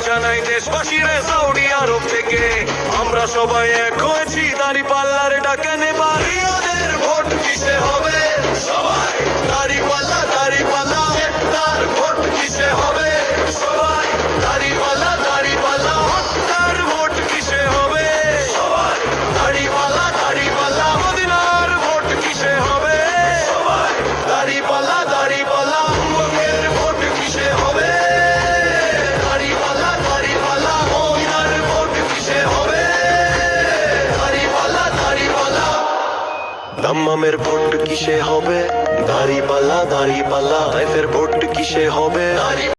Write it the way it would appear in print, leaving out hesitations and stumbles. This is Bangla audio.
জানাই দেশবাসীরা সৌদি আরব থেকে আমরা সবাই এক হয়েছি দাঁড়িপাল্লার ডাকে নেবার ওদের ভোট কিসে হবে সবাই দাঁড়িপাল্লা দাঁড়িপাল্লা একটার ভোট কিসে হবে সবাই দাঁড়িপাল্লা দাঁড়িপাল্লা একটার ভোট কিসে হবে সবাই দাঁড়িপাল্লা দাঁড়িপাল্লা মদিনার ভোট কিসে হবে সবাই দাঁড়িপাল্লা দাঁড়িপাল্লা ভোটের ভোট কিসে হবে দাঁড়িপাল্লা দাঁড়িপাল্লা মদিনার ভোট কিসে হবে দাঁড়িপাল্লা দাঁড়িপাল্লা দাম্মামের ভোট কিসে হবে দাঁড়িপাল্লা দাঁড়িপাল্লা এদের ভোট কিসে হবে